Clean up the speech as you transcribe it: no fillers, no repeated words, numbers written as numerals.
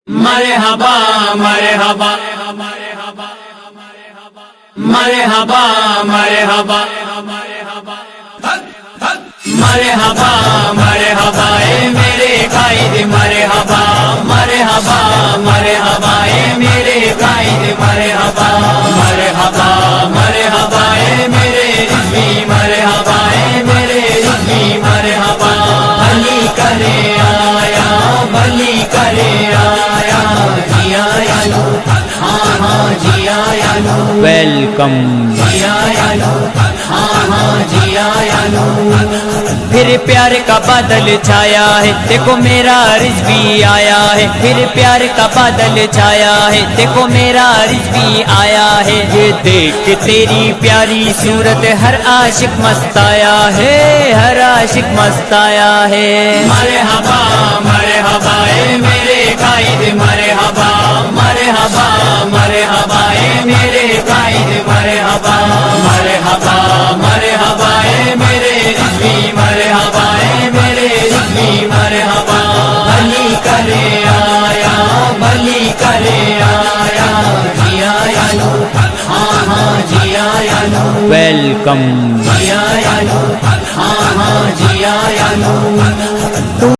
مرحبا مرحبا مرحبا مرحبا مرحبا مرحبا اے میرے قائد مرحبا مرحبا مرحبا اے میرے قائد مرحبا مرحبا مرحبا اے میرے رضوی مرحبا اے میرے رضوی مرحبا بھلی کرے آیا بھلی کرے آیا جی آیا لو ہاں ہاں جی آیا لو ویلکم جی آیا لو ہاں ہاں جی آیا لو پھر پیار کا بادل چھایا ہے دیکھو میرا رضوی آیا ہے پھر پیار کا بادل چھایا ہے دیکھو میرا رضوی آیا ہے یہ دیکھ تیری پیاری صورت ہر عاشق مستایا ہے ہر عاشق مستایا ہے مرحبا مرحبا اے میرے قائد مرحبا مرحبا مرحبا اے میرے قائد مرحبا مرحبا مرحبا اے میرے رضوی مرحبا اے میرے رضوی مرحبا بھلی کرے آیا بھلی کرے آیا جی آیا لو ہاں ہاں جی آیا لو ویلکم جی آیا لو ہاں ہاں جی آیا لو